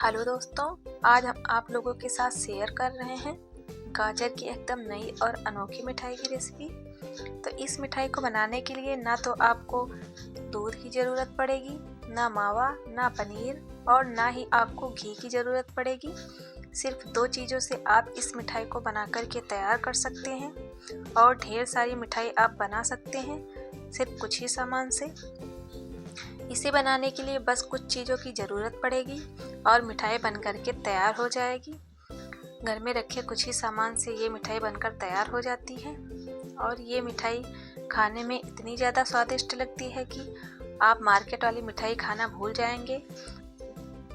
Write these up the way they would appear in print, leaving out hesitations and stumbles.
Hello दोस्तों, आज हम आप लोगों के साथ शेयर कर रहे हैं गाजर की एकदम नई और अनोखी मिठाई की रेसिपी। तो इस मिठाई को बनाने के लिए ना तो आपको दूध की ज़रूरत पड़ेगी, ना मावा, ना पनीर और ना ही आपको घी की ज़रूरत पड़ेगी। सिर्फ दो चीज़ों से आप इस मिठाई को बना कर के तैयार कर सकते हैं और ढेर सारी मिठाई आप बना सकते हैं सिर्फ कुछ ही सामान से। इसे बनाने के लिए बस कुछ चीज़ों की ज़रूरत पड़ेगी और मिठाई बनकर के तैयार हो जाएगी। घर में रखे कुछ ही सामान से ये मिठाई बनकर तैयार हो जाती है और ये मिठाई खाने में इतनी ज़्यादा स्वादिष्ट लगती है कि आप मार्केट वाली मिठाई खाना भूल जाएंगे।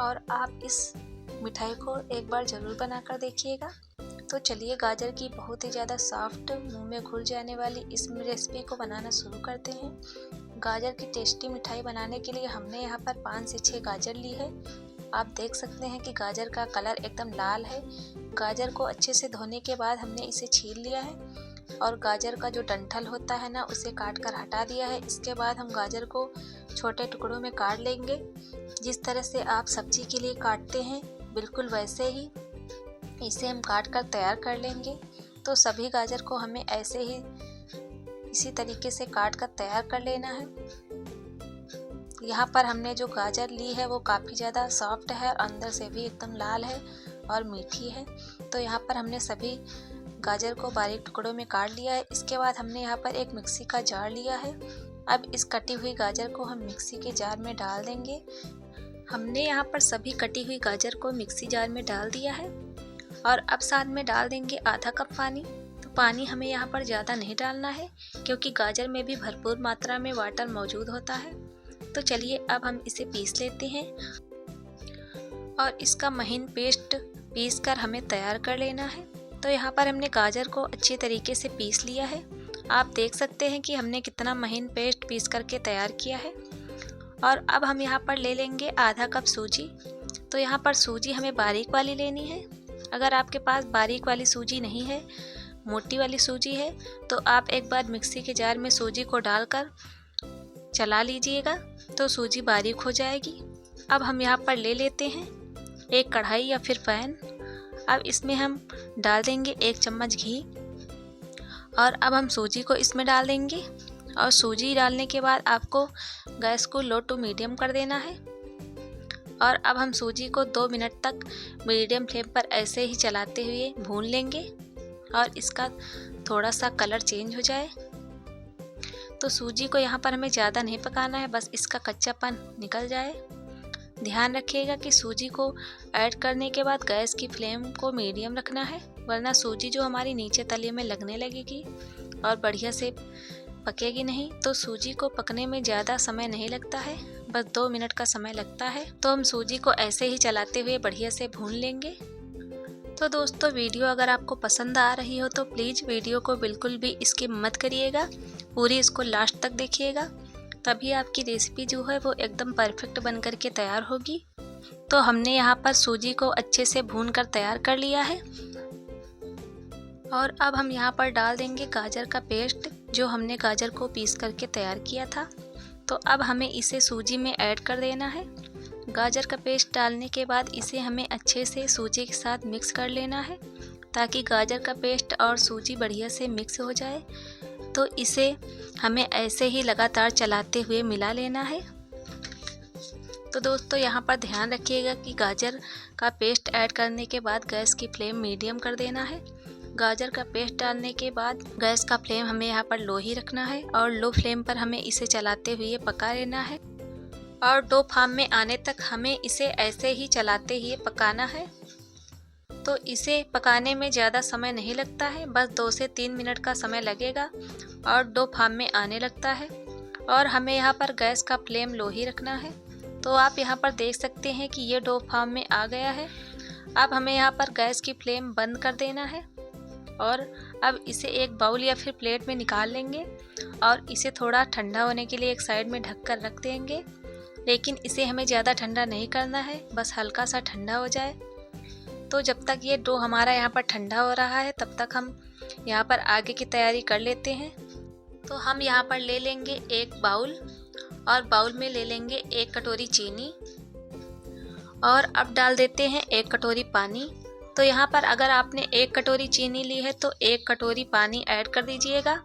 और आप इस मिठाई को एक बार ज़रूर बना कर देखिएगा। तो चलिए गाजर की बहुत ही ज़्यादा सॉफ्ट, मुंह में घुल जाने वाली इस रेसिपी को बनाना शुरू करते हैं। गाजर की टेस्टी मिठाई बनाने के लिए हमने यहाँ पर 5 से 6 गाजर ली है। आप देख सकते हैं कि गाजर का कलर एकदम लाल है। गाजर को अच्छे से धोने के बाद हमने इसे छील लिया है और गाजर का जो डंठल होता है ना, उसे काट कर हटा दिया है। इसके बाद हम गाजर को छोटे टुकड़ों में काट लेंगे। जिस तरह से आप सब्जी के लिए काटते हैं बिल्कुल वैसे ही इसे हम काट कर तैयार कर लेंगे। तो सभी गाजर को हमें ऐसे ही इसी तरीके से काट कर तैयार कर लेना है। यहाँ पर हमने जो गाजर ली है वो काफ़ी ज़्यादा सॉफ्ट है और अंदर से भी एकदम लाल है और मीठी है। तो यहाँ पर हमने सभी गाजर को बारीक टुकड़ों में काट लिया है। इसके बाद हमने यहाँ पर एक मिक्सी का जार लिया है। अब इस कटी हुई गाजर को हम मिक्सी के जार में डाल देंगे। हमने यहाँ पर सभी कटी हुई गाजर को मिक्सी जार में डाल दिया है और अब साथ में डाल देंगे आधा कप पानी। तो पानी हमें यहाँ पर ज़्यादा नहीं डालना है क्योंकि गाजर में भी भरपूर मात्रा में वाटर मौजूद होता है। तो चलिए अब हम इसे पीस लेते हैं और इसका महीन पेस्ट पीस कर हमें तैयार कर लेना है। तो यहाँ पर हमने गाजर को अच्छी तरीके से पीस लिया है। आप देख सकते हैं कि हमने कितना महीन पेस्ट पीस करके तैयार किया है। और अब हम यहाँ पर ले लेंगे आधा कप सूजी। तो यहाँ पर सूजी हमें बारीक वाली लेनी है। अगर आपके पास बारीक वाली सूजी नहीं है, मोटी वाली सूजी है, तो आप एक बार मिक्सी के जार में सूजी को डालकर चला लीजिएगा तो सूजी बारीक हो जाएगी। अब हम यहाँ पर ले लेते हैं एक कढ़ाई या फिर पैन। अब इसमें हम डाल देंगे 1 चम्मच घी और अब हम सूजी को इसमें डाल देंगे। और सूजी डालने के बाद आपको गैस को लो टू मीडियम कर देना है। और अब हम सूजी को 2 मिनट तक मीडियम फ्लेम पर ऐसे ही चलाते हुए भून लेंगे और इसका थोड़ा सा कलर चेंज हो जाए। तो सूजी को यहाँ पर हमें ज़्यादा नहीं पकाना है, बस इसका कच्चापन निकल जाए। ध्यान रखिएगा कि सूजी को ऐड करने के बाद गैस की फ्लेम को मीडियम रखना है, वरना सूजी जो हमारी नीचे तले में लगने लगेगी और बढ़िया से पकेगी नहीं। तो सूजी को पकने में ज़्यादा समय नहीं लगता है, बस 2 मिनट का समय लगता है। तो हम सूजी को ऐसे ही चलाते हुए बढ़िया से भून लेंगे। तो दोस्तों, वीडियो अगर आपको पसंद आ रही हो तो प्लीज़ वीडियो को बिल्कुल भी स्किप मत करिएगा, पूरी इसको लास्ट तक देखिएगा, तभी आपकी रेसिपी जो है वो एकदम परफेक्ट बन कर के तैयार होगी। तो हमने यहाँ पर सूजी को अच्छे से भून कर तैयार कर लिया है और अब हम यहाँ पर डाल देंगे गाजर का पेस्ट जो हमने गाजर को पीस करके तैयार किया था। तो अब हमें इसे सूजी में ऐड कर देना है। गाजर का पेस्ट डालने के बाद इसे हमें अच्छे से सूजी के साथ मिक्स कर लेना है ताकि गाजर का पेस्ट और सूजी बढ़िया से मिक्स हो जाए। तो इसे हमें ऐसे ही लगातार चलाते हुए मिला लेना है। तो दोस्तों, यहाँ पर ध्यान रखिएगा कि गाजर का पेस्ट ऐड करने के बाद गैस की फ्लेम मीडियम कर देना है। गाजर का पेस्ट डालने के बाद गैस का फ्लेम हमें यहाँ पर लो ही रखना है और लो फ्लेम पर हमें इसे चलाते हुए पका लेना है और डो फॉर्म में आने तक हमें इसे ऐसे ही चलाते हुए पकाना है। तो इसे पकाने में ज़्यादा समय नहीं लगता है, बस 2 से 3 मिनट का समय लगेगा और डो फॉर्म में आने लगता है। और हमें यहाँ पर गैस का फ्लेम लो ही रखना है। तो आप यहाँ पर देख सकते हैं कि ये डो फॉर्म में आ गया है। अब हमें यहाँ पर गैस की फ्लेम बंद कर देना है और अब इसे एक बाउल या फिर प्लेट में निकाल लेंगे और इसे थोड़ा ठंडा होने के लिए एक साइड में ढक कर रख देंगे। लेकिन इसे हमें ज़्यादा ठंडा नहीं करना है, बस हल्का सा ठंडा हो जाए। तो जब तक ये डो हमारा यहाँ पर ठंडा हो रहा है तब तक हम यहाँ पर आगे की तैयारी कर लेते हैं। तो हम यहाँ पर ले लेंगे एक बाउल और बाउल में ले लेंगे 1 कटोरी चीनी और अब डाल देते हैं 1 कटोरी पानी। तो यहाँ पर अगर आपने 1 कटोरी चीनी ली है तो 1 कटोरी पानी ऐड कर दीजिएगा।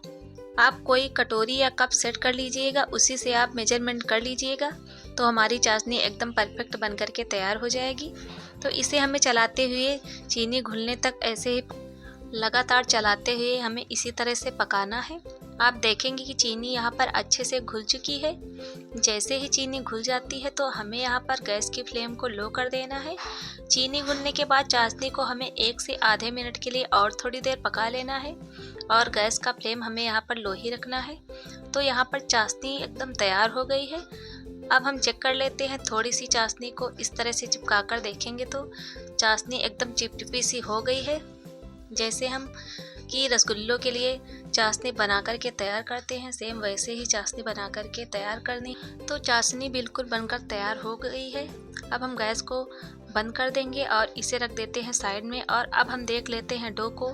आप कोई कटोरी या कप सेट कर लीजिएगा, उसी से आप मेजरमेंट कर लीजिएगा। तो हमारी चाशनी एकदम परफेक्ट बन कर के तैयार हो जाएगी। तो इसे हमें चलाते हुए चीनी घुलने तक ऐसे ही लगातार चलाते हुए हमें इसी तरह से पकाना है। आप देखेंगे कि चीनी यहाँ पर अच्छे से घुल चुकी है। जैसे ही चीनी घुल जाती है तो हमें यहाँ पर गैस की फ्लेम को लो कर देना है। चीनी घुलने के बाद चाशनी को हमें 1 से आधे मिनट के लिए और थोड़ी देर पका लेना है और गैस का फ्लेम हमें यहाँ पर लो ही रखना है। तो यहाँ पर चाशनी एकदम तैयार हो गई है। अब हम चेक कर लेते हैं, थोड़ी सी चाशनी को इस तरह से चिपका कर देखेंगे तो चाशनी एकदम चिपचिपी सी हो गई है। जैसे हम कि रसगुल्लों के लिए चाशनी बना कर के तैयार करते हैं, सेम वैसे ही चाशनी बना कर के तैयार करनी। तो चाशनी बिल्कुल बनकर तैयार हो गई है। अब हम गैस को बंद कर देंगे और इसे रख देते हैं साइड में। और अब हम देख लेते हैं डो को।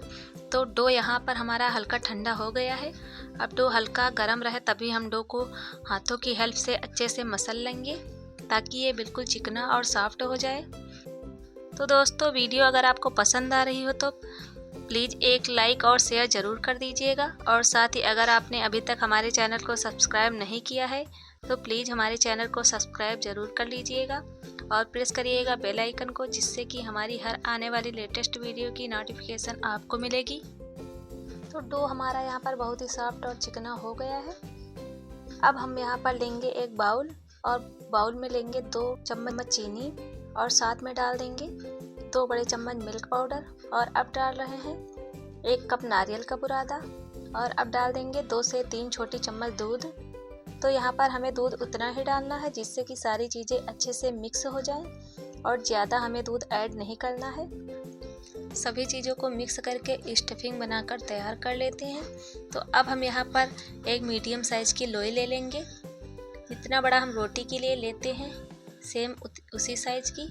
तो डो यहाँ पर हमारा हल्का ठंडा हो गया है। अब डो हल्का गर्म रहे तभी हम डो को हाथों की हेल्प से अच्छे से मसल लेंगे ताकि ये बिल्कुल चिकना और सॉफ्ट हो जाए। तो दोस्तों, वीडियो अगर आपको पसंद आ रही हो तो प्लीज़ एक लाइक और शेयर ज़रूर कर दीजिएगा। और साथ ही अगर आपने अभी तक हमारे चैनल को सब्सक्राइब नहीं किया है तो प्लीज़ हमारे चैनल को सब्सक्राइब ज़रूर कर लीजिएगा और प्रेस करिएगा बेल आइकन को, जिससे कि हमारी हर आने वाली लेटेस्ट वीडियो की नोटिफिकेशन आपको मिलेगी। तो डो हमारा यहाँ पर बहुत ही सॉफ्ट और चिकना हो गया है। अब हम यहाँ पर लेंगे एक बाउल और बाउल में लेंगे 2 चम्मच चीनी और साथ में डाल देंगे 2 बड़े चम्मच मिल्क पाउडर। और अब डाल रहे हैं 1 कप नारियल का बुरादा और अब डाल देंगे 2 से 3 छोटी चम्मच दूध। तो यहाँ पर हमें दूध उतना ही डालना है जिससे कि सारी चीज़ें अच्छे से मिक्स हो जाएं और ज़्यादा हमें दूध ऐड नहीं करना है। सभी चीज़ों को मिक्स करके स्टफिंग बनाकर तैयार कर लेते हैं। तो अब हम यहाँ पर एक मीडियम साइज़ की लोई ले लेंगे। जितना बड़ा हम रोटी के लिए लेते हैं सेम उसी साइज़ की।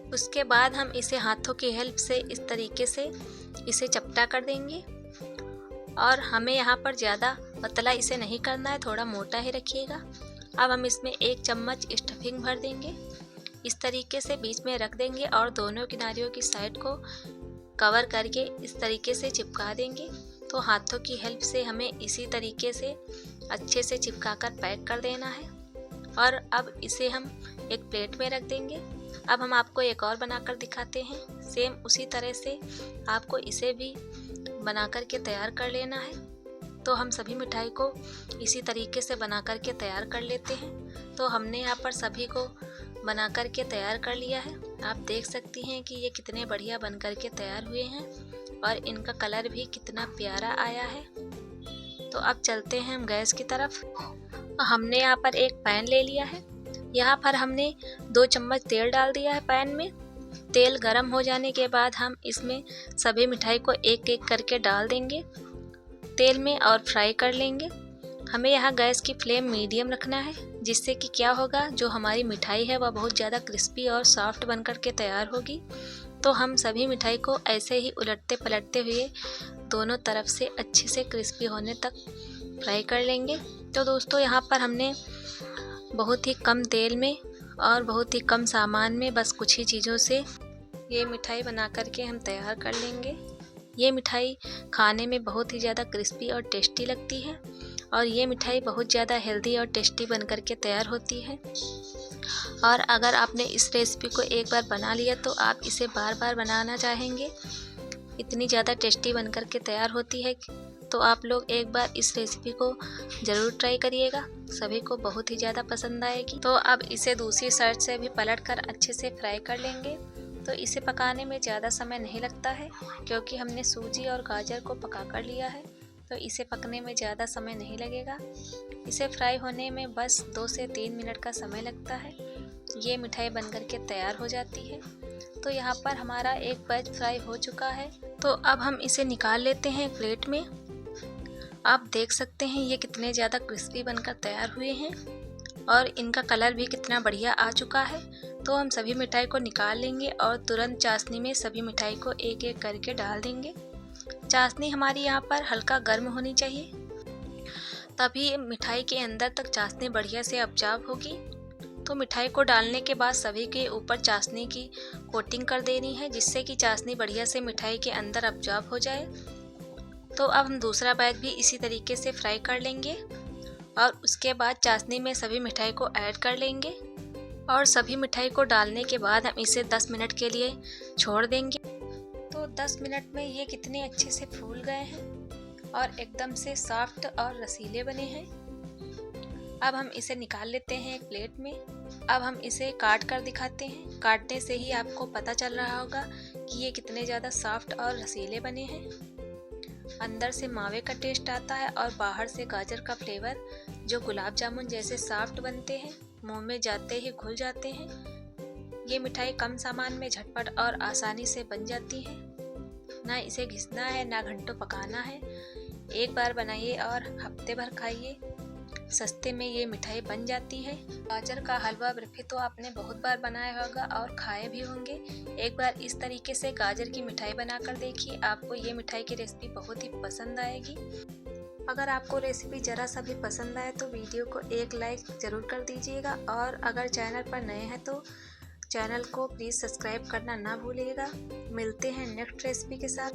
उसके बाद हम इसे हाथों की हेल्प से इस तरीके से इसे चपटा कर देंगे। और हमें यहाँ पर ज़्यादा पतला इसे नहीं करना है, थोड़ा मोटा ही रखिएगा। अब हम इसमें 1 चम्मच स्टफिंग भर देंगे। इस तरीके से बीच में रख देंगे और दोनों किनारियों की साइड को कवर करके इस तरीके से चिपका देंगे। तो हाथों की हेल्प से हमें इसी तरीके से अच्छे से चिपका कर पैक कर देना है। और अब इसे हम एक प्लेट में रख देंगे। अब हम आपको एक और बनाकर दिखाते हैं। सेम उसी तरह से आपको इसे भी बना कर के तैयार कर लेना है। तो हम सभी मिठाई को इसी तरीके से बना कर के तैयार कर लेते हैं। तो हमने यहाँ पर सभी को बना कर के तैयार कर लिया है। आप देख सकती हैं कि ये कितने बढ़िया बन कर के तैयार हुए हैं और इनका कलर भी कितना प्यारा आया है। तो अब चलते हैं हम गैस की तरफ। हमने यहाँ पर एक पैन ले लिया है। यहाँ पर हमने 2 चम्मच तेल डाल दिया है पैन में। तेल गरम हो जाने के बाद हम इसमें सभी मिठाई को एक एक करके डाल देंगे तेल में और फ्राई कर लेंगे। हमें यहाँ गैस की फ्लेम मीडियम रखना है, जिससे कि क्या होगा, जो हमारी मिठाई है वह बहुत ज़्यादा क्रिस्पी और सॉफ्ट बन कर के तैयार होगी। तो हम सभी मिठाई को ऐसे ही उलटते पलटते हुए दोनों तरफ से अच्छे से क्रिस्पी होने तक फ्राई कर लेंगे। तो दोस्तों, यहाँ पर हमने बहुत ही कम तेल में और बहुत ही कम सामान में बस कुछ ही चीज़ों से ये मिठाई बना करके हम तैयार कर लेंगे। ये मिठाई खाने में बहुत ही ज़्यादा क्रिस्पी और टेस्टी लगती है और ये मिठाई बहुत ज़्यादा हेल्दी और टेस्टी बन करके तैयार होती है। और अगर आपने इस रेसिपी को एक बार बना लिया तो आप इसे बार बार बनाना चाहेंगे, इतनी ज़्यादा टेस्टी बन करके तैयार होती है। तो आप लोग एक बार इस रेसिपी को ज़रूर ट्राई करिएगा, सभी को बहुत ही ज़्यादा पसंद आएगी। तो अब इसे दूसरी साइड से भी पलट कर अच्छे से फ्राई कर लेंगे। तो इसे पकाने में ज़्यादा समय नहीं लगता है, क्योंकि हमने सूजी और गाजर को पका कर लिया है। तो इसे पकने में ज़्यादा समय नहीं लगेगा। इसे फ्राई होने में बस 2 से 3 मिनट का समय लगता है। ये मिठाई बन कर के तैयार हो जाती है। तो यहाँ पर हमारा एक बैच फ्राई हो चुका है। तो अब हम इसे निकाल लेते हैं एक प्लेट में। आप देख सकते हैं ये कितने ज़्यादा क्रिस्पी बनकर तैयार हुए हैं और इनका कलर भी कितना बढ़िया आ चुका है। तो हम सभी मिठाई को निकाल लेंगे और तुरंत चाशनी में सभी मिठाई को एक एक करके डाल देंगे। चाशनी हमारी यहाँ पर हल्का गर्म होनी चाहिए, तभी मिठाई के अंदर तक चाशनी बढ़िया से अब्जॉर्ब होगी। तो मिठाई को डालने के बाद सभी के ऊपर चाशनी की कोटिंग कर देनी है, जिससे कि चाशनी बढ़िया से मिठाई के अंदर अब्जॉर्ब हो जाए। तो अब हम दूसरा बैच भी इसी तरीके से फ्राई कर लेंगे और उसके बाद चाशनी में सभी मिठाई को ऐड कर लेंगे और सभी मिठाई को डालने के बाद हम इसे 10 मिनट के लिए छोड़ देंगे। तो 10 मिनट में ये कितने अच्छे से फूल गए हैं और एकदम से सॉफ्ट और रसीले बने हैं। अब हम इसे निकाल लेते हैं एक प्लेट में। अब हम इसे काट कर दिखाते हैं। काटने से ही आपको पता चल रहा होगा कि ये कितने ज़्यादा सॉफ्ट और रसीले बने हैं। अंदर से मावे का टेस्ट आता है और बाहर से गाजर का फ्लेवर, जो गुलाब जामुन जैसे सॉफ्ट बनते हैं, मुंह में जाते ही घुल जाते हैं। ये मिठाई कम सामान में झटपट और आसानी से बन जाती है। ना इसे घिसना है, ना घंटों पकाना है। एक बार बनाइए और हफ्ते भर खाइए। सस्ते में ये मिठाई बन जाती है। गाजर का हलवा बर्फी तो आपने बहुत बार बनाया होगा और खाए भी होंगे। एक बार इस तरीके से गाजर की मिठाई बनाकर देखिए, आपको ये मिठाई की रेसिपी बहुत ही पसंद आएगी। अगर आपको रेसिपी ज़रा सा भी पसंद आए तो वीडियो को एक लाइक ज़रूर कर दीजिएगा और अगर चैनल पर नए हैं तो चैनल को प्लीज़ सब्सक्राइब करना ना भूलिएगा। मिलते हैं नेक्स्ट रेसिपी के साथ।